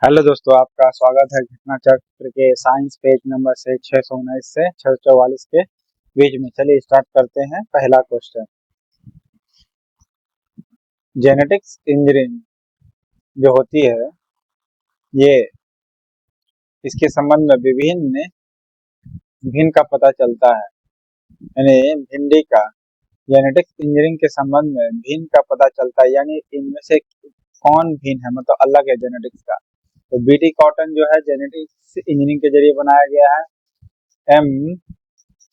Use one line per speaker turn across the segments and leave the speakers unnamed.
Hello दोस्तों, आपका स्वागत है घटना चक्र के साइंस पेज नंबर से 619 से 644 के बीच में। चलिए स्टार्ट करते हैं। पहला क्वेश्चन, जेनेटिक्स इंजीनियरिंग जो होती है ये इसके संबंध में विभिन्न भिन्न का पता चलता है। यानी भिंडी का जेनेटिक्स इंजीनियरिंग के संबंध में भिन्न का पता चलता है, यानी इनमें से कौन भिन्न है, मतलब अलग है जेनेटिक्स का। तो बीटी कॉटन जो है जेनेटिक्स इंजीनियरिंग के जरिए बनाया गया है। एम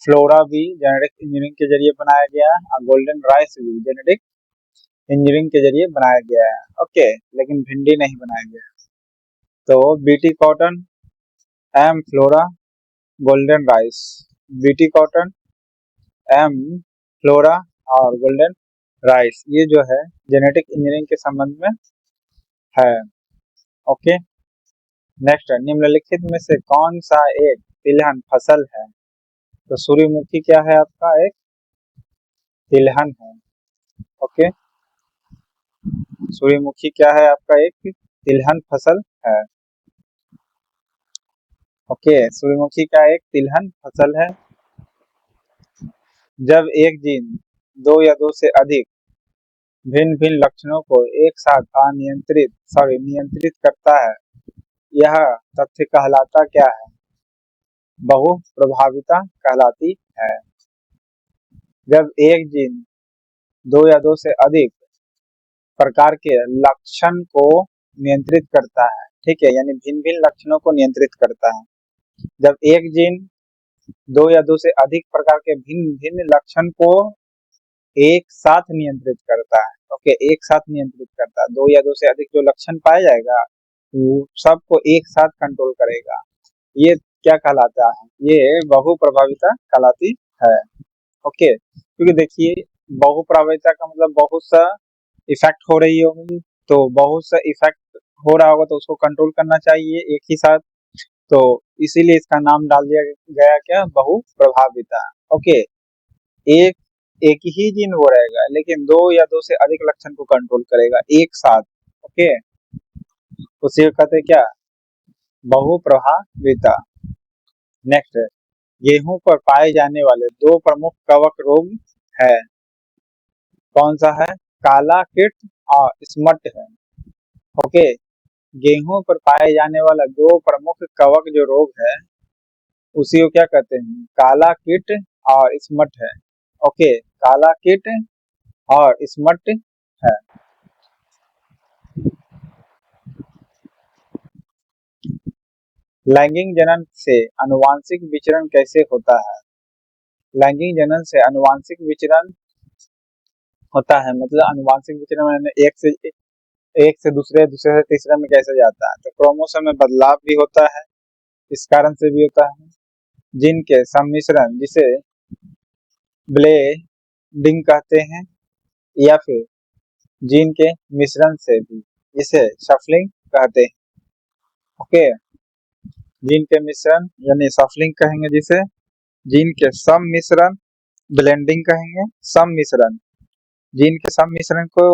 फ्लोरा भी जेनेटिक्स इंजीनियरिंग के जरिए बनाया गया है और गोल्डन राइस भी जेनेटिक इंजीनियरिंग के जरिए बनाया गया है। ओके, लेकिन भिंडी नहीं बनाया गया है। तो BT cotton, M flora, golden rice, BT cotton, M flora और गोल्डन राइस, ये जो है जेनेटिक इंजीनियरिंग के संबंध में है। ओके, नेक्स्ट, निम्नलिखित में से कौन सा एक तिलहन फसल है? तो सूर्यमुखी क्या है? आपका एक तिलहन है। ओके, सूर्यमुखी क्या है? आपका एक तिलहन फसल है। ओके, सूर्यमुखी का एक तिलहन फसल है। जब एक जीन दो या दो से अधिक भिन्न भिन्न लक्षणों को एक साथ नियंत्रित करता है, यह तथ्य कहलाता क्या है? बहु प्रभाविता कहलाती है। जब एक जीन दो या दो से अधिक प्रकार के लक्षण को नियंत्रित करता है, ठीक है, यानी भिन्न भिन्न लक्षणों को नियंत्रित करता है। जब एक जीन दो या दो से अधिक प्रकार के भिन्न भिन्न लक्षण को एक साथ नियंत्रित करता है। ओके, एक साथ नियंत्रित करता है, दो या दो से अधिक जो लक्षण पाया जाएगा वो सबको एक साथ कंट्रोल करेगा। ये क्या कहलाता है? ये बहु प्रभाविता कहलाती है। ओके, क्योंकि देखिए बहु प्रभाविता का मतलब बहुत सा इफेक्ट हो रही होगी, तो बहुत सा इफेक्ट हो रहा होगा तो उसको कंट्रोल करना चाहिए एक ही साथ, तो इसीलिए इसका नाम डाल दिया गया क्या? बहु प्रभाविता। ओके, एक एक ही जीन वो रहेगा लेकिन दो या दो से अधिक लक्षण को कंट्रोल करेगा एक साथ। ओके, उसे कहते हैं क्या? बहु प्रभाविता। नेक्स्ट है, गेहूं पर पाए जाने वाले दो प्रमुख कवक रोग है। कौन सा है? काला कीट और स्मट है। ओके, गेहूं पर पाए जाने वाला दो प्रमुख कवक जो रोग है उसी को क्या कहते हैं? काला कीट और स्मट है। ओके, काला कीट और स्मट है। लैंगिक जनन से आनुवांशिक विचरण कैसे होता है? लैंगिक जनन से आनुवांशिक विचरण होता है, मतलब आनुवांशिक विचरण में एक से दूसरे, दूसरे से तीसरे में कैसे जाता है? तो क्रोमोसोम में बदलाव भी होता है, इस कारण से भी होता है। जीन के सम्मिश्रण जिसे ब्लेडिंग कहते हैं, या फिर जीन के मिश्रण से भी इसे शफलिंग कहते हैं। ओके, जीन के मिश्रण यानी शफलिंग कहेंगे जिसे, जीन के सम्मिश्रण ब्लेंडिंग कहेंगे। सम्मिश्रण, जीन के सम्मिश्रण को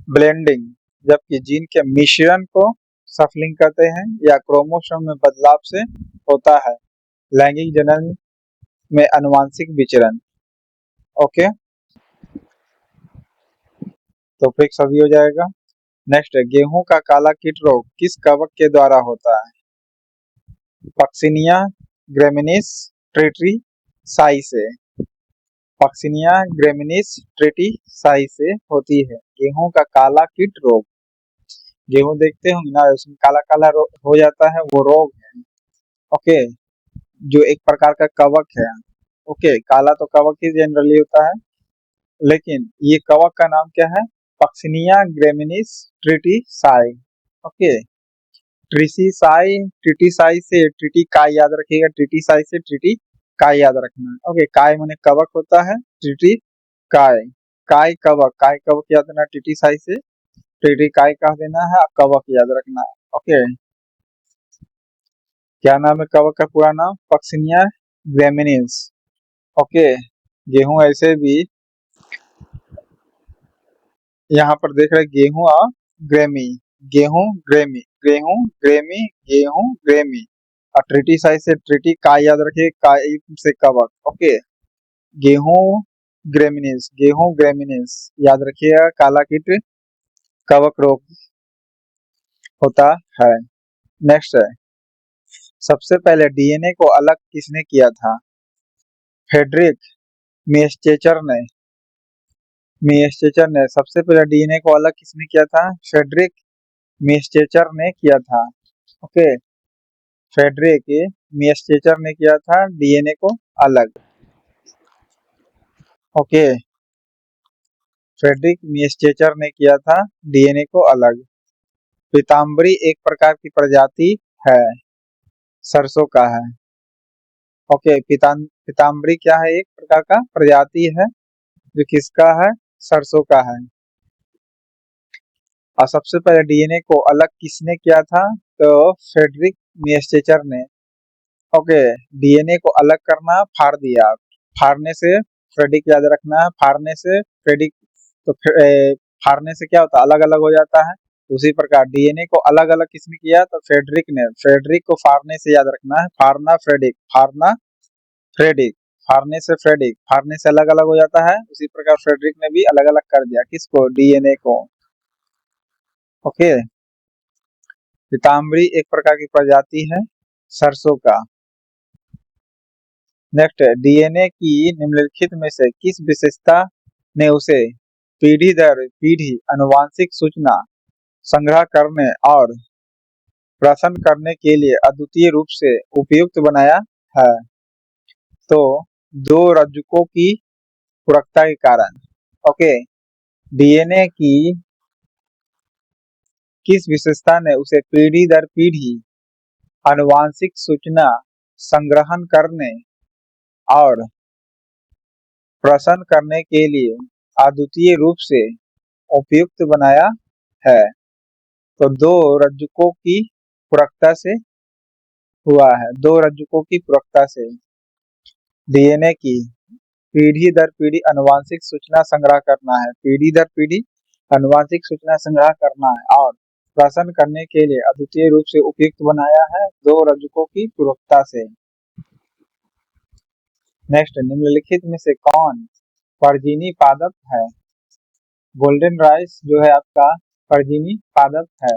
ब्लेंडिंग, जबकि जीन के मिश्रण को शफलिंग कहते हैं, या क्रोमोसोम में बदलाव से होता है लैंगिक जनन में आनुवांशिक विचरण। ओके, तो फिक्स अभी हो जाएगा। नेक्स्ट है, गेहूं का काला कीट रोग किस कवक के द्वारा होता है? पक्सिनिया ग्रेमिनिस ट्रिटिसाई से। पक्सिनिया ग्रेमिनिस ट्रिटिसाई से होती है गेहूं का काला कीट रोग। गेहूं देखते होंगे ना, उसमें काला काला हो जाता है, वो रोग है। ओके, जो एक प्रकार का कवक है। ओके, काला तो कवक ही जनरली होता है, लेकिन ये कवक का नाम क्या है? Puccinia ग्रेमिनिस tritici. Okay, tritici, tritici से ट्रिटी काय याद रखिएगा, ट्रिटिसाई से ट्रिटी काय याद रखना है। ओके, काय माने कवक होता है, ट्रिटी काय, काय कवक, काय कवक याद रखना, ट्रिटिसाई से ट्रिटी काय कह देना है, कवक याद रखना है। ओके, क्या नाम है कवक का पूरा नाम? पक्सिनिया ग्रेमिनिस। ओके, गेहूं ऐसे भी यहाँ पर देख रहे गेहूं और ग्रेमी, गेहूं ग्रेमी, गेहूं ग्रेमी, गेहूं ग्रेमी। और ट्रिटिसाइड से ट्रिटी, का याद रखिए, का से कवक। ओके, गेहूं ग्रेमिनीस, गेहूं ग्रेमिनीस याद रखिएगा, काला कीट कवक रोग होता है। नेक्स्ट है, सबसे पहले डीएनए को अलग किसने किया था? फ्रेडरिक मियर्स्चेचर ने, मियर्स्चेचर ने सबसे पहले डीएनए को अलग किसने किया था? फ्रेडरिक मियर्स्चेचर ने किया था। ओके, फ्रेडरिक मियर्स्चेचर ने किया था डीएनए को अलग। ओके, फ्रेडरिक मियर्स्चेचर ने किया था डीएनए को अलग। पीताम्बरी एक प्रकार की प्रजाति है, सरसों का है। ओके, पीताम्बरी क्या है? एक प्रकार का प्रजाति है जो किसका है? सरसों का है। और सबसे पहले डीएनए को अलग किसने किया था? तो फ्रेडरिक मियर्स्चेचर ने। ओके, डीएनए को अलग करना, फाड़ दिया, फाड़ने से फ्रेडरिक याद रखना है, फाड़ने से फ्रेडरिक, तो फाड़ने से क्या होता है? अलग अलग हो जाता है। उसी प्रकार डीएनए को अलग अलग किसने किया? तो फ्रेडरिक ने। फ्रेडरिक को फाड़ने से याद रखना है, फाड़ना फ्रेडरिक, फाड़ना फ्रेडरिक, फाड़ने से फ्रेडरिक, फाड़ने से अलग अलग हो जाता है। उसी प्रकार फ्रेडरिक ने भी अलग अलग कर दिया, किसको? डीएनए को। ओके, पीताम्बरी एक प्रकार की प्रजाति है सरसों का। नेक्स्ट है, डीएनए की निम्नलिखित में से किस विशेषता ने उसे पीढ़ी दर पीढ़ी आनुवंशिक सूचना संग्रह करने और प्रसन्न करने के लिए अद्वितीय रूप से उपयुक्त बनाया है? तो दो रज्जुकों की पूरकता के कारण। ओके, डीएनए की किस विशेषता ने उसे पीढ़ी दर पीढ़ी आनुवंशिक सूचना संग्रहण करने और प्रसन्न करने के लिए अद्वितीय रूप से उपयुक्त बनाया है? तो दो रज्जुकों की पूरकता से हुआ है, दो रज्जुकों की पूरकता से डीएनए की पीढ़ी दर पीढ़ी आनुवंशिक सूचना संग्रह करना है, पीढ़ी दर पीढ़ी आनुवंशिक सूचना संग्रह करना है और प्रसन्न करने के लिए अद्वितीय रूप से उपयुक्त बनाया है, दो रज्जुकों की पूरकता से। नेक्स्ट, निम्नलिखित में से कौन परजीवी पादप है? गोल्डन राइस जो है आपका परजीवी पादप है।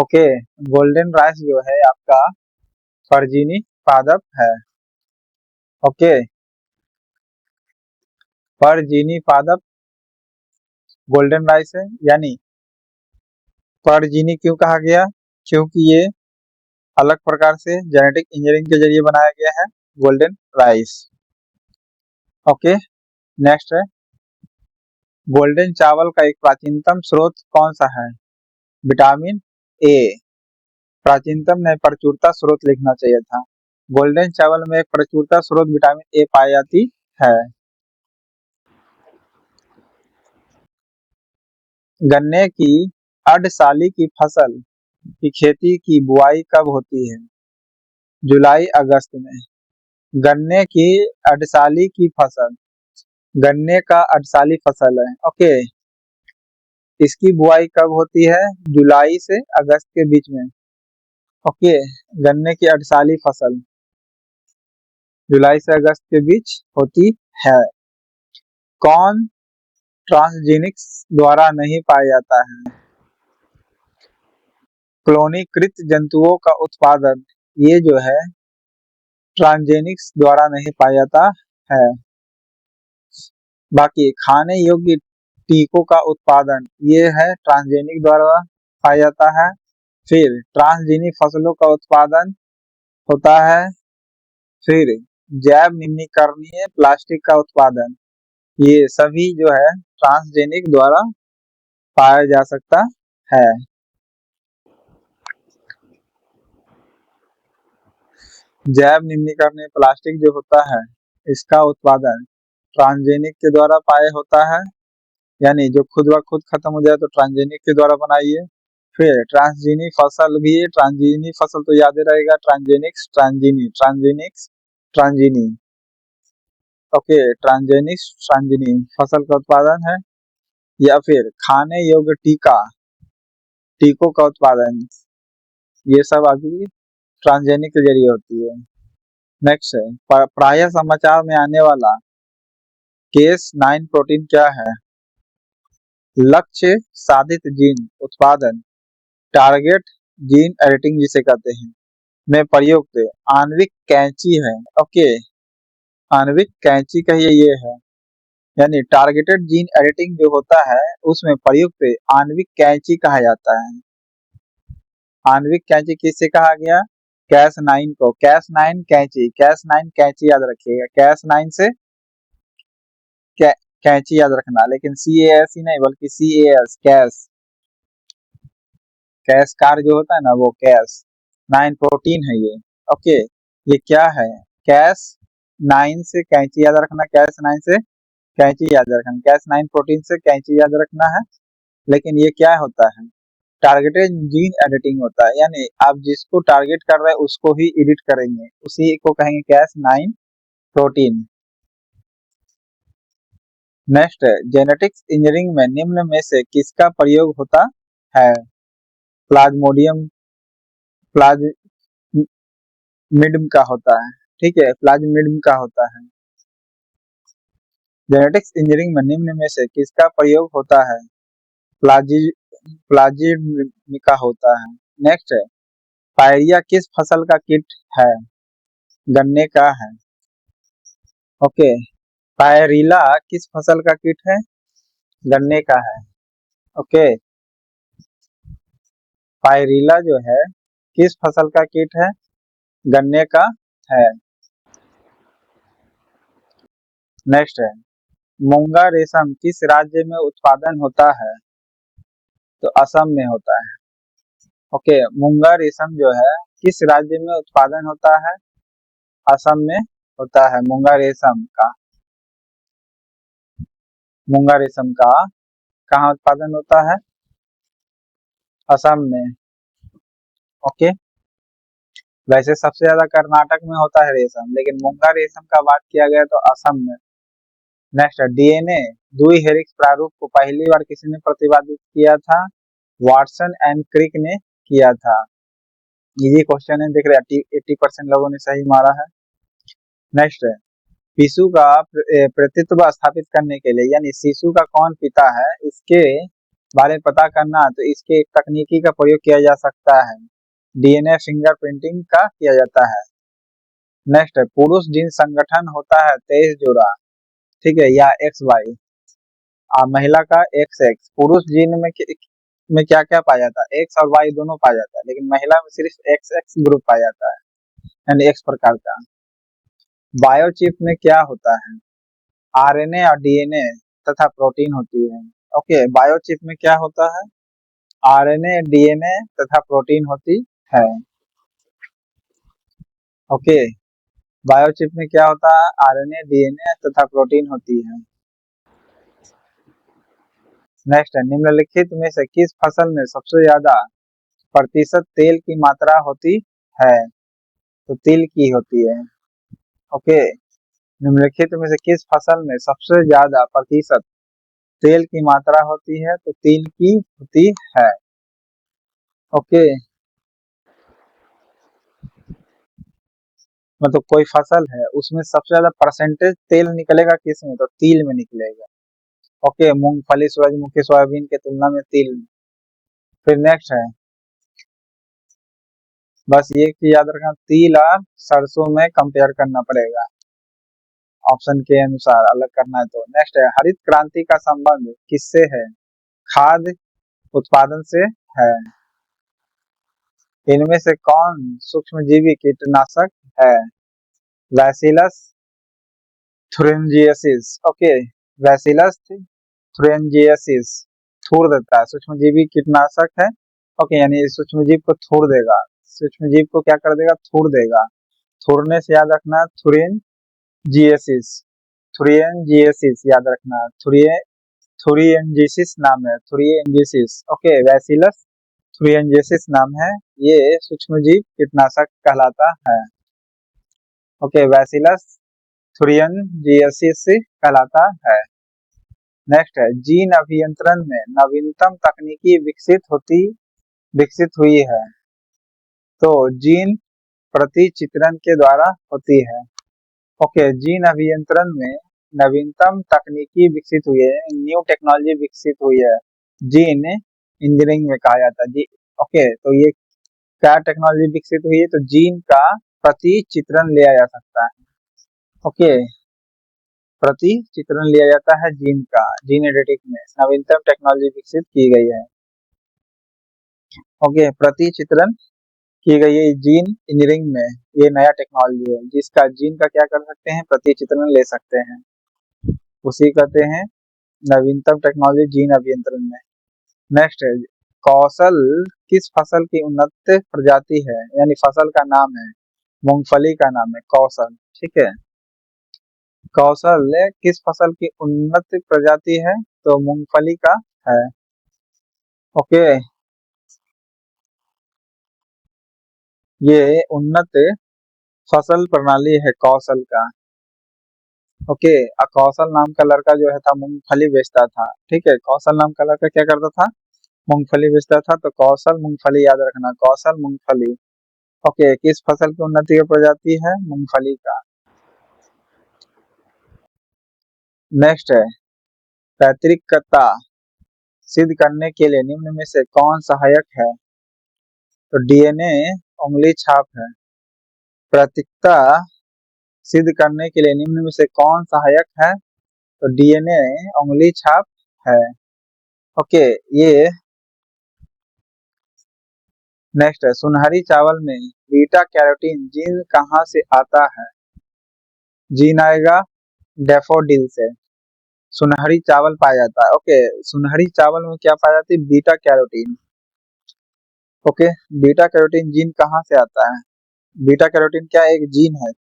ओके, गोल्डन राइस जो है आपका परजीवी पादप है। ओके, परजीवी पादप गोल्डन राइस है। यानी परजीवी क्यों कहा गया? क्योंकि ये अलग प्रकार से जेनेटिक इंजीनियरिंग के जरिए बनाया गया है गोल्डन राइस। ओके, नेक्स्ट है, गोल्डन चावल का एक प्राचीनतम स्रोत कौन सा है? Vitamin A. प्राचीनतम ने प्रचुरता स्रोत लिखना चाहिए था। गोल्डन चावल में एक प्रचुरता स्रोत विटामिन ए पाई जाती है। गन्ने की अर्धशाली की फसल की खेती की बुआई कब होती है? जुलाई अगस्त में। गन्ने की अर्धशाली की फसल, गन्ने का अर्धशाली फसल है। ओके, इसकी बुआई कब होती है? जुलाई से अगस्त के बीच में। ओके, गन्ने की अर्धशाली फसल जुलाई से अगस्त के बीच होती है। कौन ट्रांसजेनिक्स द्वारा नहीं पाया जाता है? क्लोनीकृत जंतुओं का उत्पादन, ये जो है ट्रांसजेनिक्स द्वारा नहीं पाया जाता है। बाकी खाने योग्य टीकों का उत्पादन, ये है ट्रांसजेनिक द्वारा पाया जाता है। फिर ट्रांसजेनिक फसलों का उत्पादन होता है। फिर जैव निम्नीकरणीय प्लास्टिक का उत्पादन, ये सभी जो है ट्रांसजेनिक द्वारा पाया जा सकता है। जैव निम्नीकरणीय प्लास्टिक जो होता है, इसका उत्पादन ट्रांसजेनिक के द्वारा पाया होता है। यानी जो खुद ब खुद खत्म हो जाए तो ट्रांसजेनिक के द्वारा बनाइए। फिर ट्रांसजीनी फसल भी, ट्रांसजीनी फसल तो याद ही रहेगा, ट्रांसजेनिक्स ट्रांसजीनी, ट्रांसजेनिक्स ट्रांसजीनी। ओके, ट्रांसजेनिक्स ट्रांसजीनी फसल का उत्पादन है। या फिर खाने योग्य टीका, टीकों का उत्पादन, ये सब अभी ट्रांसजेनिक के जरिए होती है। नेक्स्ट है प्रायः समाचार में आने वाला केस 9 प्रोटीन क्या है? लक्ष्य साधित जीन उत्पादन, टारगेट जीन एडिटिंग जिसे कहते हैं, में प्रयुक्त आणविक कैंची है। ओके, आणविक कैंची कहिए ये है, यानी टारगेटेड जीन एडिटिंग जो होता है उसमें प्रयुक्त आणविक कैंची कहा जाता है। आणविक कैंची किससे कहा गया? कैस 9 को। कैस 9 कैंची, कैस 9 कैंची याद रखिएगा, कैस 9 से कैंची याद रखना, लेकिन CAS ही नहीं बल्कि CAS, कैस, कैस कार जो होता है ना वो कैस 9 प्रोटीन है ये। ओके, ये क्या है? कैस 9 से कैंची याद रखना, कैस 9 से कैंची याद रखना, कैस 9 प्रोटीन से कैंची याद रखना है। लेकिन ये क्या होता है? टारगेटेड जीन एडिटिंग होता है, यानी आप जिसको टारगेट कर रहे हैं उसको ही एडिट करेंगे, उसी को कहेंगे कैस 9 प्रोटीन। नेक्स्ट है जेनेटिक्स इंजीनियरिंग में निम्न में से किसका प्रयोग होता है? प्लाज्मोडियम प्लाज्मिडम का होता है, ठीक है, प्लाज्मिडम का होता है। जेनेटिक्स इंजीनियरिंग में निम्न में से किसका प्रयोग होता है? प्लाजिड का होता है। नेक्स्ट है पायरिया किस फसल का कीट है? गन्ने का है। ओके, पायरिला किस फसल का कीट है? गन्ने का है। ओके, पायरिला जो है किस फसल का कीट है? गन्ने का है। नेक्स्ट है मूंगा रेशम किस राज्य में उत्पादन होता है? तो असम में होता है। ओके, मूंगा रेशम जो है किस राज्य में उत्पादन होता है? असम में होता है मूंगा रेशम का। मूंगा रेशम का कहाँ उत्पादन होता है? असम में। ओके, वैसे सबसे ज्यादा कर्नाटक में होता है रेशम, लेकिन मूंगा रेशम का बात किया गया तो असम में। नेक्स्ट है डीएनए द्वि हेलिक्स प्रारूप को पहली बार किसी ने प्रतिपादित किया था? वाटसन एंड क्रिक ने किया था। इजी क्वेश्चन है, देख रहे 80% लोगों ने सही मारा है। नेक्स्ट है शिशु का प्रतित्व स्थापित करने के लिए, यानी शिशु का कौन पिता है इसके बारे में पता करना, तो इसके एक तकनीकी का प्रयोग किया जा सकता है, डीएनए फिंगरप्रिंटिंग का किया जाता है। नेक्स्ट है पुरुष जीन संगठन होता है 23 जोड़ा, ठीक है, या XY, महिला का XX। पुरुष जीन में क्या क्या पाया जाता है? X और Y दोनों पाया जाता है, लेकिन महिला में सिर्फ XX ग्रुप पाया जाता है, यानी X प्रकार का। बायोचिप में क्या होता है? RNA और DNA तथा प्रोटीन होती है। ओके, बायोचिप में क्या होता है? RNA, DNA तथा प्रोटीन होती है। ओके, बायोचिप में क्या होता है? RNA, DNA तथा प्रोटीन होती है। नेक्स्ट है निम्नलिखित में से किस फसल में सबसे ज्यादा प्रतिशत तेल की मात्रा होती है? तो तिल की होती है। ओके, निम्नलिखित में से किस फसल में सबसे ज्यादा प्रतिशत तेल की मात्रा होती है? तो तिल की होती है। ओके, मतलब कोई फसल है उसमें सबसे ज्यादा परसेंटेज तेल निकलेगा किस में? तो तिल में निकलेगा। ओके, मूंगफली, सूरजमुखी, सोयाबीन के तुलना में तिल में। फिर नेक्स्ट है बस ये चीज याद रखना, तिल और सरसों में कंपेयर करना पड़ेगा, ऑप्शन के अनुसार अलग करना है तो। नेक्स्ट है हरित क्रांति का संबंध किससे है? खाद्य उत्पादन से है। इनमें से कौन सूक्ष्मजीवी कीटनाशक है? बैसिलस थुरिंजियसिस। ओके, बैसिलस थुरिंजियसिस थूर देता है, सूक्ष्मजीवी कीटनाशक है। ओके, यानी सूक्ष्मजीव को थूर देगा, सूक्ष्मजीव को क्या कर देगा? थूर देगा। थूरने से याद रखना थुरिंजियसिस, थुरिंजियसिस याद रखना, थुरिंजियसिस नाम है, थुरिंजियसिस। ओके, बैसिलस थुरिंजियसिस नाम है, ये सूक्ष्मजीव कीटनाशक कहलाता है। ओके, बैसिलस थुरिंजियसिस कहलाता है। नेक्स्ट है जीन अभियंत्रण में नवीनतम तकनीकी विकसित होती विकसित हुई है? तो जीन प्रतिचित्रण के द्वारा होती है। ओके, जीन अभियंत्रण में नवीनतम तकनीकी विकसित हुई है, न्यू टेक्नोलॉजी विकसित हुई है, जीन इंजीनियरिंग में कहा जाता है जी। ओके, तो ये क्या टेक्नोलॉजी विकसित हुई है? तो जीन का प्रतिचित्रण लिया जा सकता है। ओके, प्रतिचित्रण लिया जाता है जीन का, जीन एडिटिंग में नवीनतम टेक्नोलॉजी विकसित की गई है। ओके, प्रतिचित्रण की गई है जीन इंजीनियरिंग में, ये नया टेक्नोलॉजी है जिसका जीन का क्या कर सकते हैं, प्रतिचित्रण ले सकते हैं, उसी कहते हैं नवीनतम टेक्नोलॉजी जीन अभियंत्रण में। नेक्स्ट है, कौशल किस फसल की उन्नत प्रजाति है? यानी फसल का नाम है, मूंगफली का नाम है कौशल। ठीक है, कौशल किस फसल की उन्नत प्रजाति है? तो मूंगफली का है। ओके, ये उन्नत फसल प्रणाली है कौशल का। ओके, कौशल नाम का लड़का जो है था मूंगफली बेचता था। ठीक है, कौशल नाम का लड़का क्या करता था? मूंगफली बेचता था। तो कौशल मूंगफली याद रखना, कौशल मूंगफली। ओके, किस फसल की उन्नति की प्रजाति है? मूंगफली का। नेक्स्ट है, पैतृकता सिद्ध करने के लिए निम्न में से कौन सहायक है? तो डीएनए उंगली छाप है। पैतृकता सिद्ध करने के लिए निम्न में से कौन सहायक है? तो डीएनए उंगली छाप है। ओके, ये नेक्स्ट है, सुनहरी चावल में बीटा कैरोटीन जीन कहाँ से आता है? जीन आएगा डैफोडिल से, सुनहरी चावल पाया जाता है। ओके, सुनहरी चावल में क्या पाया जाती है? Beta carotene. Okay, beta carotene gene कहाँ से आता है? बीटा कैरोटीन क्या एक जीन है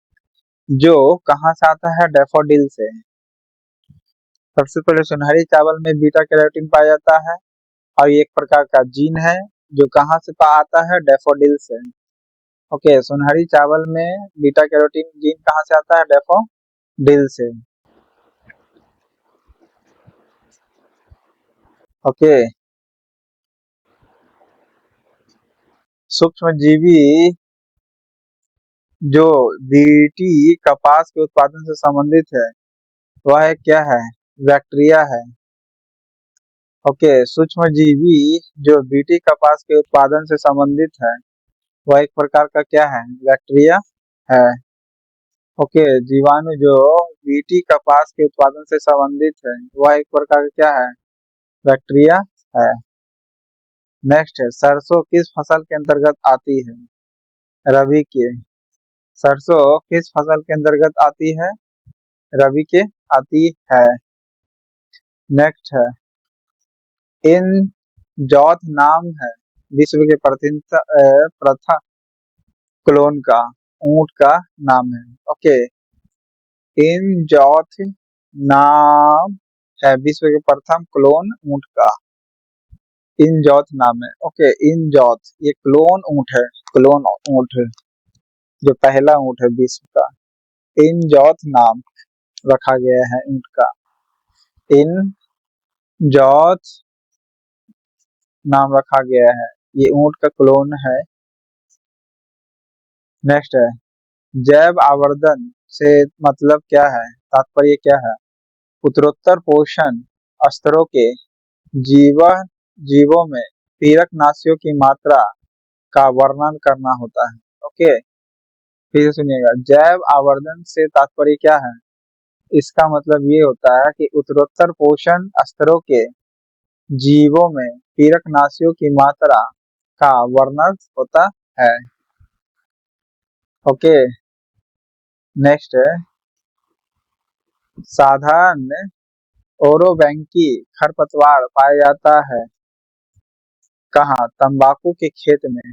जो कहाँ से आता है? डैफोडिल से। सबसे पहले सुनहरी चावल में बीटा कैरोटीन पाया जाता है और ये एक प्रकार का जीन है जो कहाँ से आता है? डैफोडिल से। ओके, सुनहरी चावल में बीटा कैरोटीन जीन कहाँ से आता है? डैफोडिल से। ओके, सूक्ष्म जीवी जो बीटी कपास के उत्पादन से संबंधित है वह क्या है? बैक्टीरिया है। ओके, सूक्ष्म जीवी जो बीटी कपास के उत्पादन से संबंधित है वह एक प्रकार का क्या है? बैक्टीरिया है। ओके, जीवाणु जो बीटी कपास के उत्पादन से संबंधित है वह एक प्रकार का क्या है? बैक्टीरिया है। नेक्स्ट है, सरसों किस फसल के अंतर्गत आती है? रबी के। सरसों किस फसल के अंतर्गत आती है? रबी के आती है। नेक्स्ट है, इन जॉथ नाम है विश्व के प्रथम क्लोन का ऊंट का नाम है। ओके, इन जॉथ नाम है विश्व के प्रथम क्लोन ऊंट का, इन जॉथ नाम है। ओके, इन जॉथ ये क्लोन ऊंट है, क्लोन ऊंट है जो पहला ऊंट है विश्व का, इन जॉथ नाम रखा गया है ऊंट का, इन जॉथ नाम रखा गया है, ये ऊंट का क्लोन है। नेक्स्ट है, जैव आवर्धन से मतलब क्या है? तात्पर्य क्या है? उत्तरोत्तर पोषण स्तरों के जीव जीवों में पीरकनाशियों की मात्रा का वर्णन करना होता है। ओके, फिर से सुनिएगा, जैव आवर्धन से तात्पर्य क्या है? इसका मतलब ये होता है कि उत्तरोत्तर पोषण स्तरों के जीवों में पीरकनाशियों की मात्रा का वर्णन होता है। ओके, नेक्स्ट है, साधारण ओरोबैंकी खरपतवार पाया जाता है कहाँ? तंबाकू के खेत में।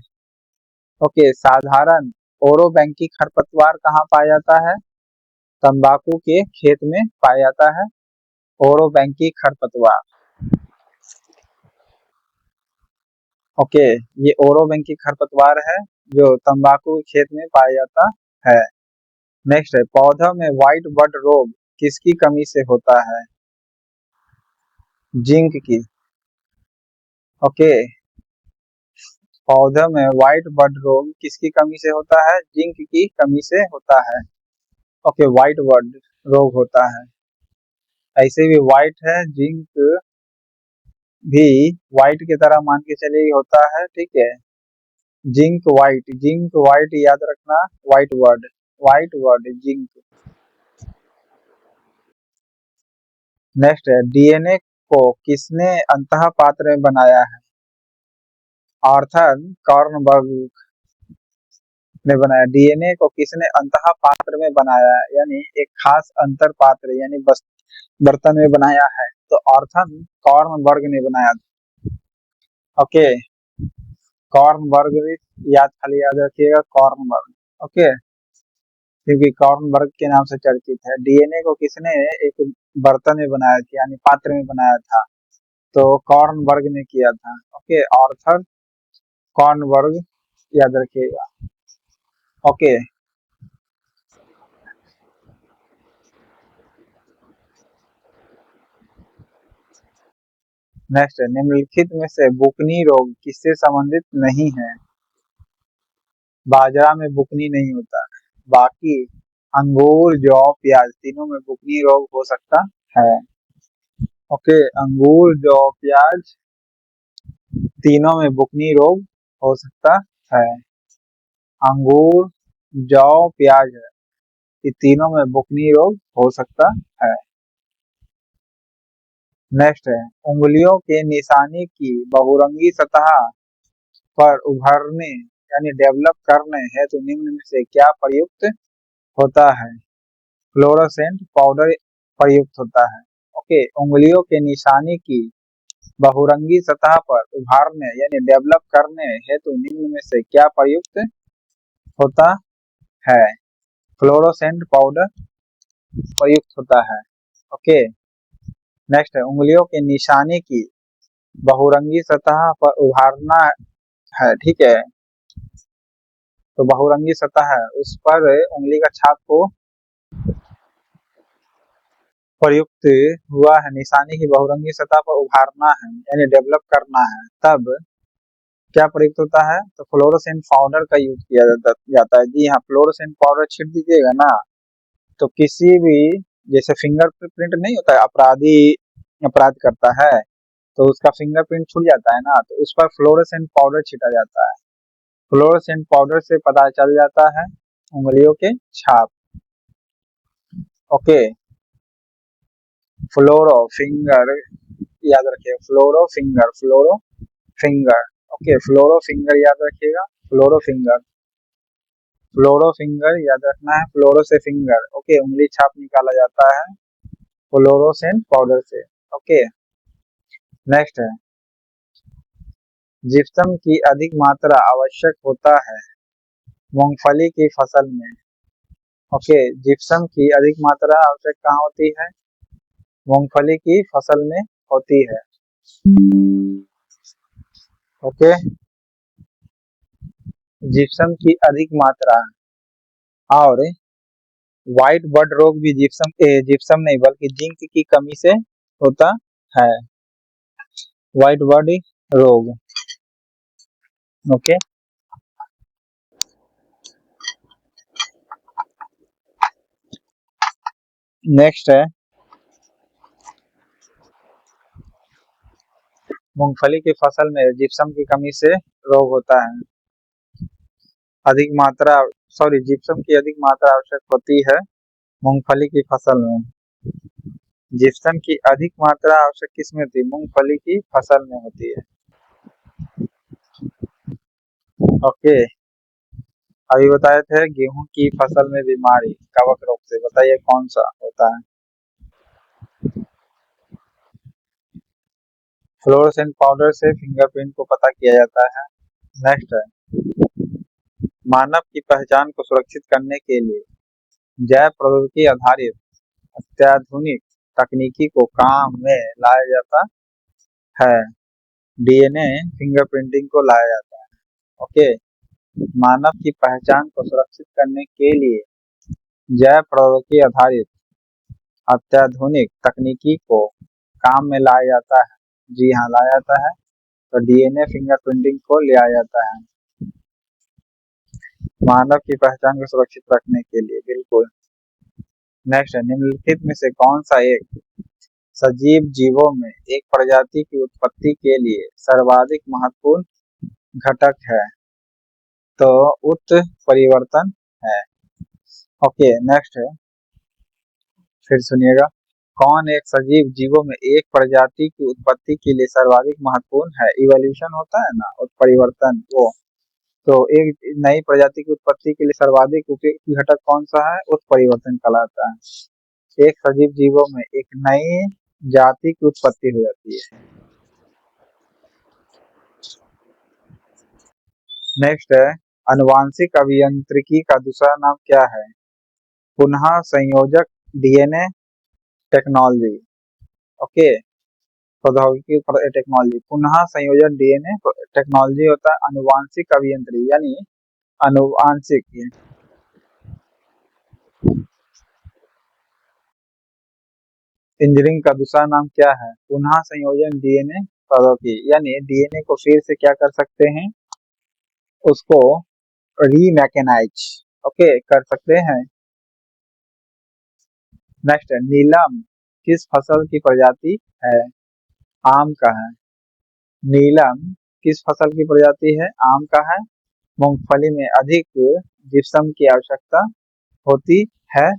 ओके, साधारण ओरोबैंकी खरपतवार कहाँ पाया जाता है? तंबाकू के खेत में पाया जाता है ओरोबैंकी खरपतवार। ओके, ये ओरोबैंकी खरपतवार है जो तंबाकू के खेत में पाया जाता है। नेक्स्ट है, पौधों में व्हाइट बड रोग किसकी कमी से होता है? जिंक की। ओके, पौधों में व्हाइट बड रोग किसकी कमी से होता है? जिंक की कमी से होता है। ओके, व्हाइट बड रोग होता है। ऐसे भी व्हाइट है, जिंक भी व्हाइट की तरह मान के चलिए होता है, ठीक है। जिंक व्हाइट याद रखना, व्हाइट वर्ड जिंक। नेक्स्ट है, डीएनए को किसने अंतः पात्र में बनाया है? आर्थर कॉर्नबर्ग ने बनाया। डीएनए को किसने अंतः पात्र में बनाया है, यानी एक खास अंतर पात्र यानी बर्तन में बनाया है, तो आर्थर कॉर्नबर्ग ने बनाया था। ओके, कॉर्नबर्ग खाली याद रखिएगा, कॉर्नबर्ग। ओके, क्योंकि कॉर्नबर्ग के नाम से चर्चित है। डीएनए को किसने एक बर्तन में बनाया था, यानी पात्र में बनाया था, तो कॉर्नबर्ग ने किया था। ओके, आर्थर कॉर्नबर्ग याद रखिएगा। ओके, नेक्स्ट है, निम्नलिखित में से बुकनी रोग किससे संबंधित नहीं है? बाजरा में बुकनी नहीं होता, बाकी अंगूर, जौ, प्याज तीनों में बुकनी रोग हो सकता है। ओके, अंगूर, जौ, प्याज तीनों में बुकनी रोग हो सकता है। अंगूर, जौ, प्याज है, ये तीनों में बुकनी रोग हो सकता है। नेक्स्ट है, उंगलियों के निशानी की बहुरंगी सतह पर उभरने यानी डेवलप करने हेतु निम्न में से क्या प्रयुक्त होता है? फ्लोरोसेंट पाउडर प्रयुक्त होता है। ओके, उंगलियों के निशानी की बहुरंगी सतह पर उभारने यानी डेवलप करने हेतु निम्न में से क्या प्रयुक्त होता है? फ्लोरोसेंट पाउडर प्रयुक्त होता है। ओके, नेक्स्ट है, उंगलियों के निशानी की बहुरंगी सतह पर उभारना है, ठीक है। तो बहुरंगी सतह है, उस पर उंगली का छाप को प्रयुक्त हुआ है। निशानी की बहुरंगी सतह पर उभारना है यानी डेवलप करना है, तब क्या प्रयुक्त होता है? तो फ्लोरोसेंट पाउडर का यूज किया जाता है। जी हाँ, फ्लोरोसेंट पाउडर छिट दीजिएगा ना, तो किसी भी जैसे फिंगरप्रिंट नहीं होता है, अपराधी अपराध करता है तो उसका फिंगरप्रिंट छूट जाता है ना, तो उस पर फ्लोरोसेंट पाउडर छिटा जाता है। फ्लोरोसेंट पाउडर से पता चल जाता है उंगलियों के छाप। ओके, फ्लोरो फिंगर याद रखिए, फ्लोरो फिंगर। ओके, फ्लोरो फिंगर याद रखिएगा, फ्लोरो फिंगर, फ्लोरो फिंगर याद रखना है, फ्लोरो से फिंगर। ओके, उंगली छाप निकाला जाता है फ्लोरोसेंट पाउडर से। ओके, नेक्स्ट है, जिप्सम की अधिक मात्रा आवश्यक होता है मूंगफली की फसल में। ओके, जिप्सम की अधिक मात्रा आवश्यक कहाँ होती है? मूंगफली की फसल में होती है। ओके, जिप्सम की अधिक मात्रा, और व्हाइट बड रोग भी जिप्सम नहीं बल्कि जिंक की कमी से होता है, व्हाइट बड रोग। ओके, नेक्स्ट है, मूंगफली की फसल में जिप्सम की कमी से रोग होता है। अधिक मात्रा जिप्सम की अधिक मात्रा आवश्यक होती है मूंगफली की फसल में। जिप्सम की अधिक मात्रा आवश्यक किस में होती है? मूंगफली की फसल में होती है। ओके, अभी बताए थे गेहूं की फसल में बीमारी कवक रोग से, बताइए कौन सा होता है? फ्लोरोसेंट पाउडर से फिंगरप्रिंट को पता किया जाता है। नेक्स्ट है, मानव की पहचान को सुरक्षित करने के लिए जैव प्रौद्योगिकी आधारित अत्याधुनिक तकनीकी को काम में लाया जाता है। डीएनए फिंगरप्रिंटिंग को लाया जाता है। ओके, मानव की पहचान को सुरक्षित करने के लिए जैव प्रौद्योगिकी आधारित अत्याधुनिक तकनीकी को काम में लाया जाता है। जी हाँ, लाया जाता है। तो डीएनए फिंगरप्रिंटिंग को लिया जाता है मानव की पहचान को सुरक्षित रखने के लिए। बिल्कुल। नेक्स्ट है, निम्नलिखित में से कौन सा एक सजीव जीवों में एक प्रजाति की उत्पत्ति के लिए सर्वाधिक महत्वपूर्ण घटक है? तो उत्परिवर्तन है। ओके, नेक्स्ट है, फिर सुनिएगा, कौन एक सजीव जीवों में एक प्रजाति की उत्पत्ति के लिए सर्वाधिक महत्वपूर्ण है? इवोल्यूशन होता है ना, उत्परिवर्तन, वो। तो एक नई प्रजाति की उत्पत्ति के लिए सर्वाधिक उपयुक्त घटक कौन सा है? उत्परिवर्तन कहलाता है। एक सजीव जीवों में एक नई जाति की उत्पत्ति हो जाती है। नेक्स्ट है, आनुवांशिक अभियांत्रिकी का दूसरा नाम क्या है? पुनः संयोजक डीएनए टेक्नोलॉजी। ओके, प्रौद्योगिकी टेक्नोलॉजी, पुनः संयोजन डीएनए टेक्नोलॉजी होता है आनुवांशिक अभियांत्रिकी, यानी आनुवांशिक। इंजीनियरिंग का दूसरा नाम क्या है? पुनः संयोजन डीएनए प्रौद्योगिकी, यानी डीएनए को फिर से क्या कर सकते हैं? उसको रीमैकेनाइज, ओके, कर सकते हैं। नेक्स्ट है, नीलम किस फसल की प्रजाति है? आम का है। नीलम किस फसल की प्रजाति है? आम का है। मूंगफली में अधिक जिप्सम की आवश्यकता होती है।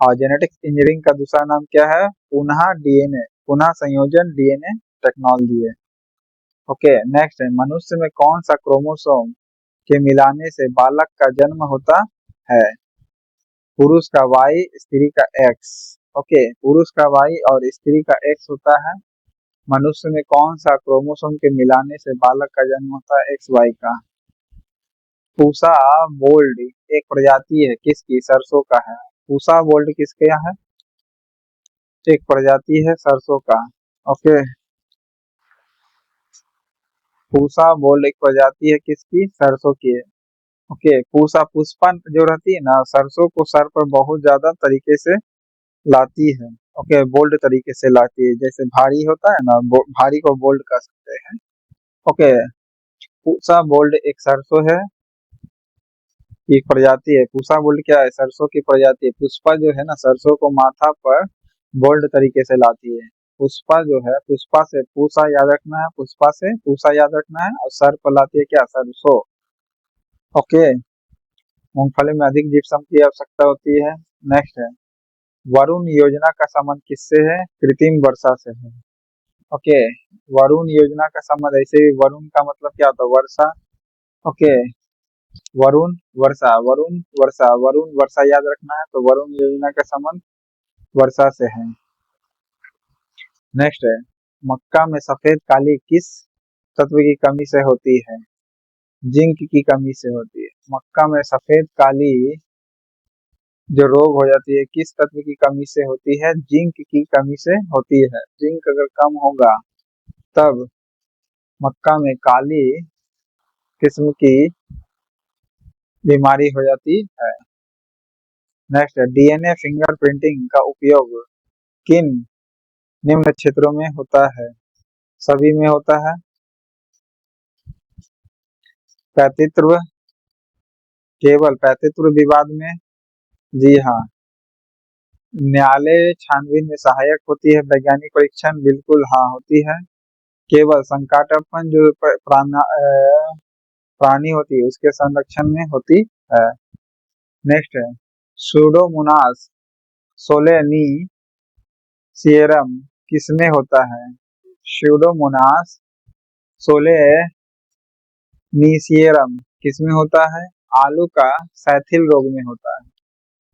और जेनेटिक्स इंजीनियरिंग का दूसरा नाम क्या है? पुनः संयोजन डीएनए टेक्नोलॉजी है। ओके, नेक्स्ट है, मनुष्य में कौन सा क्रोमोसोम के मिलाने से बालक का जन्म होता है? पुरुष का Y, स्त्री का X। ओके, पुरुष का Y और स्त्री का X होता है। मनुष्य में कौन सा क्रोमोसोम के मिलाने से बालक का जन्म होता है? XY का। पूसा बोल्ड एक प्रजाति है किसकी? सरसों का है। पूसा बोल्ड किसके यहाँ है? एक प्रजाति है सरसों का। ओके, पूसा बोल्ड एक प्रजाति है किसकी? सरसों की है। ओके, पूसा पुष्पा जो रहती है ना, सरसों को सर पर बहुत ज्यादा तरीके से लाती है। ओके, बोल्ड तरीके से लाती है, जैसे भारी होता है ना, भारी को बोल्ड कर सकते हैं। ओके, पूसा बोल्ड एक सरसों है, एक प्रजाति है। पूसा बोल्ड क्या है? सरसों की प्रजाति है। पुष्पा जो है ना, सरसों को माथा पर बोल्ड तरीके से लाती है। पुष्पा जो है, पुष्पा से पूसा याद रखना है, पुष्पा से पूसा याद रखना है, और सर पर लाती है क्या? सरसों। ओके, मूंगफली में अधिक जिप्सम की आवश्यकता होती है। नेक्स्ट है, वरुण योजना का संबंध किससे है? कृत्रिम वर्षा से है। ओके, वरुण योजना का संबंध, ऐसे ही वरुण का मतलब क्या होता है? वर्षा। ओके, वरुण वर्षा, वरुण वर्षा, वरुण वर्षा याद रखना है, तो वरुण योजना का संबंध वर्षा से है। नेक्स्ट है, मक्का में सफेद काली किस तत्व की कमी से होती है? जिंक की कमी से होती है। मक्का में सफेद काली जो रोग हो जाती है किस तत्व की कमी से होती है? जिंक की कमी से होती है। जिंक अगर कम होगा तब मक्का में काली किस्म की बीमारी हो जाती है। नेक्स्ट है, डीएनए फिंगरप्रिंटिंग का उपयोग किन निम्न क्षेत्रों में होता है? सभी में होता है। पैतृत्व, केवल पैतृत्व विवाद में? जी हाँ। न्यायालय छानबीन में सहायक होती है। वैज्ञानिक परीक्षण, बिल्कुल हाँ होती है। केवल संकाटापन जो प्राणी होती है उसके संरक्षण में होती है। नेक्स्ट है, सूडोमोनास सोलेनी सियरम किसमें होता है? सूडोमोनास सोलेनीसियरम किसमें होता है? आलू का सैथिल रोग में होता है।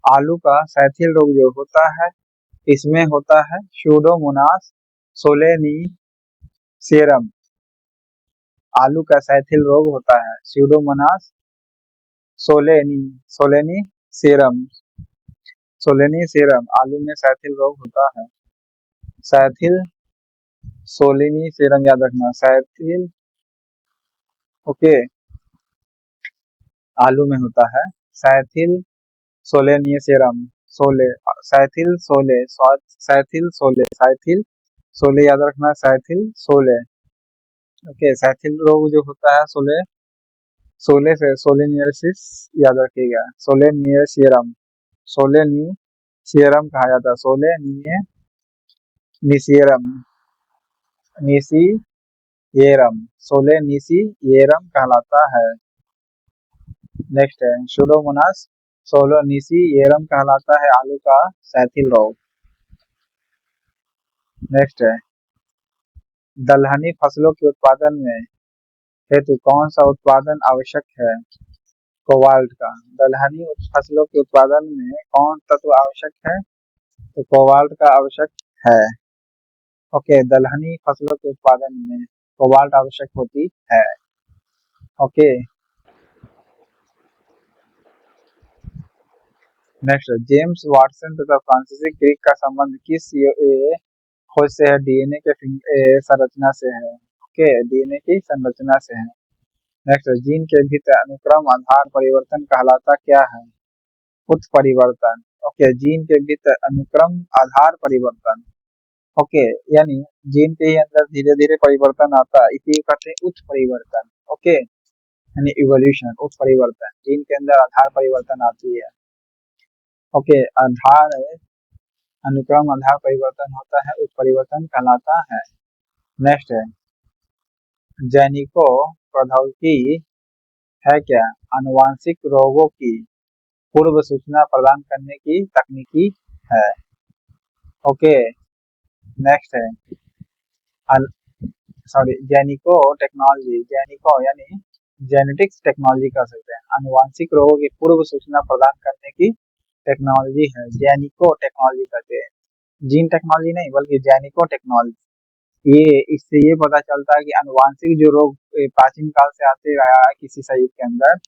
आलू का सैथिल रोग जो होता है इसमें होता है सूडोमोनास सोलेनीसियरम। आलू का सैथिल रोग होता है सूडोमोनास सोलेनीसियरम। सोलेनीसियरम, आलू में सैथिल रोग होता है। सैथिल सोलेनीसियरम याद रखना, सैथिल। ओके, आलू में होता है सैथिल सोलेनियसियरम। सोले, सैथिल सोले, सैथिल सोले, सैथिल सोले याद रखना, सैथिल सोले। ओके, सैथिल रोग जो होता है सोले, सोले से सोलेनियसिस याद रखिएगा, सोलेनियसियरम, सोलेनियसियरम कहा जाता है, सोलेनियसियरम, निसीयरम, सोलेनिसीयरम कहलाता है। नेक्स्ट है सुडोमोनास सोलोनिसीयरम कहलाता है आलू का सैथिल रोग। नेक्स्ट है दलहनी फसलों के उत्पादन में हेतु कौन सा उत्पादन आवश्यक है? कोबाल्ट का। दलहनी फसलों के उत्पादन में कौन तत्व आवश्यक है? तो कोबाल्ट का आवश्यक है। ओके, दलहनी फसलों के उत्पादन में कोबाल्ट आवश्यक होती है। ओके, नेक्स्ट जेम्स वाटसन तथा फ्रांसिस क्रिक का संबंध किस खोज से है? डीएनए के संरचना से है। ओके, डीएनए की संरचना से है। नेक्स्ट जीन के भीतर अनुक्रम आधार परिवर्तन कहलाता क्या है? उत्परिवर्तन। ओके, जीन के भीतर अनुक्रम आधार परिवर्तन। ओके, यानी जीन के ही अंदर धीरे धीरे परिवर्तन आता है, इसी को कहते हैं उत्परिवर्तन। ओके, यानी इवोल्यूशन, उत्परिवर्तन, जीन के अंदर आधार परिवर्तन आती है। ओके, आधार अनुक्रम आधार परिवर्तन होता है, उत्परिवर्तन कहलाता है। नेक्स्ट है जैनिको प्रौद्योगिकी है क्या? आनुवांशिक रोगों की पूर्व सूचना प्रदान करने की तकनीकी है। ओके, नेक्स्ट है जेनिको टेक्नोलॉजी, जेनिको यानी जेनेटिक्स टेक्नोलॉजी कर सकते हैं, आनुवांशिक रोगों की पूर्व सूचना प्रदान करने की टेक्नोलॉजी है, जेनिको टेक्नोलॉजी कहते हैं। जीन टेक्नोलॉजी नहीं बल्कि जेनिको टेक्नोलॉजी। ये इससे ये पता चलता है कि आनुवांशिक जो रोग प्राचीन काल से आते रहा है किसी शरीर के अंदर,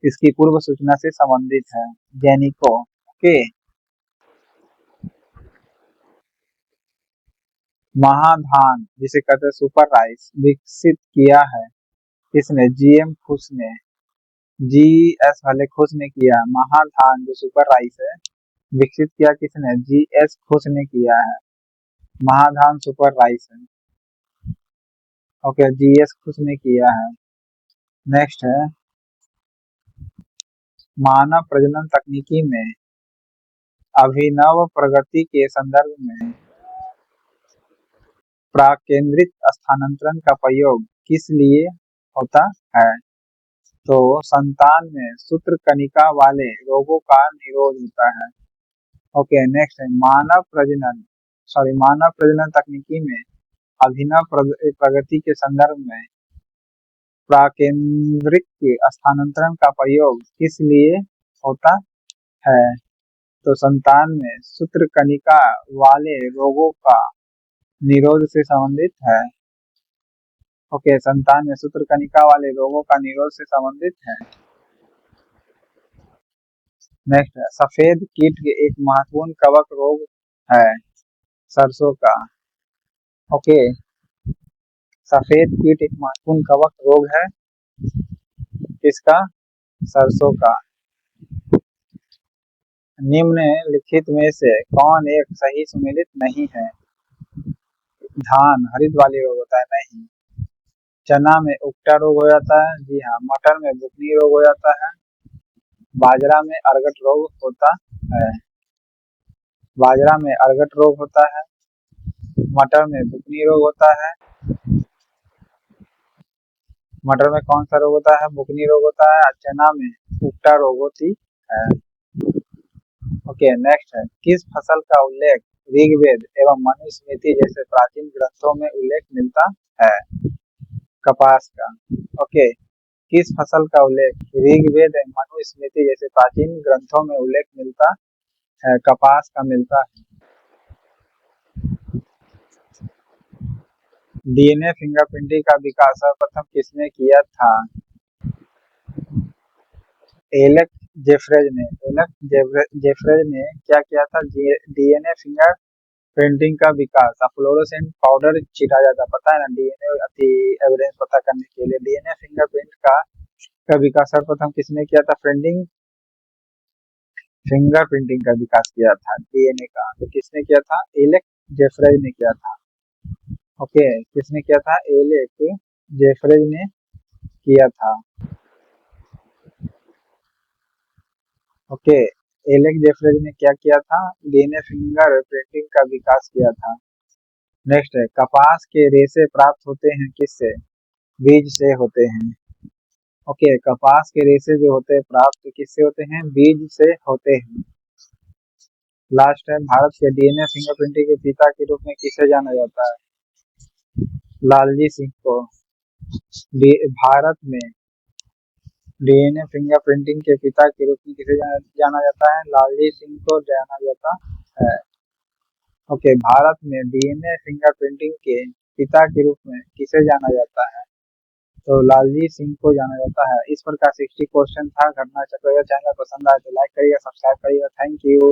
इसकी पूर्व सूचना से संबंधित है, जेनिको। ओके, महाधान जिसे कहते हैं सुपर राइस विकसित किया है किसने? जीएम खुश ने, जीएस वाले खुश ने किया है। महाधान जो सुपर राइस है विकसित किया किसने? जीएस खुश ने किया है। महाधान सुपर राइस है। ओके, जीएस खुश ने किया है। नेक्स्ट है मानव प्रजनन तकनीकी में अभिनव प्रगति के संदर्भ में प्राकेंद्रित स्थानांतरण का प्रयोग किस लिए होता है? तो संतान में सूत्र कणिका वाले रोगों का निरोध होता है। ओके, नेक्स्ट है मानव प्रजनन तकनीकी में अभिनव प्रगति के संदर्भ में प्राकेंद्रित स्थानांतरण का प्रयोग किस लिए होता है? तो संतान में सूत्र कणिका वाले रोगों का निरोध से संबंधित है। ओके, संतान में सूत्र कणिका वाले रोगों का निरोध से संबंधित है। नेक्स्ट है सफेद कीट के एक महत्वपूर्ण कवक रोग है सरसों का। ओके, सफेद कीट एक महत्वपूर्ण कवक रोग है किसका? सरसों का। निम्नलिखित में से कौन एक सही सुमेलित नहीं है? धान हरित वाली रोग होता है, नहीं। चना में उकटा रोग हो जाता है, जी हाँ। मटर में बुकनी रोग हो जाता है। बाजरा में अरगट रोग होता है, बाजरा में अरगट रोग होता है। मटर में बुकनी रोग होता है। मटर में कौन सा रोग होता है? बुकनी रोग होता है। चना में उकटा रोग होती है। ओके, नेक्स्ट है किस फसल का उल्लेख ऋग्वेद एवं मनुस्मृति जैसे प्राचीन ग्रंथों में उल्लेख मिलता है? कपास का। ओके, किस फसल का उल्लेख ऋग्वेद एवं मनुस्मृति जैसे प्राचीन ग्रंथों में उल्लेख मिलता है? कपास का मिलता है। डीएनए फिंगरप्रिंटिंग का विकास सर्वप्रथम किसने किया था? एलेक जेफ्रेज ने। जेफ्रेज ने क्या किया था? डीएनए फिंगर प्रिंटिंग का विकास। फ्लोरोसेंट पाउडर छिटा जाता, पता है ना, डीएनए एविडेंस पता करने के लिए। डीएनए फिंगरप्रिंट का विकास सर्वप्रथम किसने किया था? फिंगरप्रिंटिंग का विकास किया था डीएनए का, तो किसने किया था? एलेक जेफ्रेज ने किया था। ओके, किसने किया था? एलेक जेफरेज ने किया था। ओके, एलेक जेफरेज ने क्या किया था? डीएनए फिंगर प्रिंटिंग का विकास किया था। नेक्स्ट है, कपास के रेशे प्राप्त होते हैं किससे? बीज से होते हैं। ओके, कपास के रेशे जो होते हैं प्राप्त किससे होते हैं? बीज से होते हैं। लास्ट है, भारत के डीएनए फिंगरप्रिंटिंग के पिता के रूप में किसे जाना जाता है? लालजी सिंह को। भारत में डीएनए फिंगरप्रिंटिंग के पिता के रूप में किसे जाना जाता है? लालजी सिंह को जाना जाता है। ओके, भारत में डीएनए फिंगरप्रिंटिंग के पिता के रूप में किसे जाना जाता है? तो लालजी सिंह को जाना जाता है। इस प्रकार 60 क्वेश्चन था। घटना चक्र चैनल पसंद आए तो लाइक करिएगा, सब्सक्राइब करिएगा। Thank you.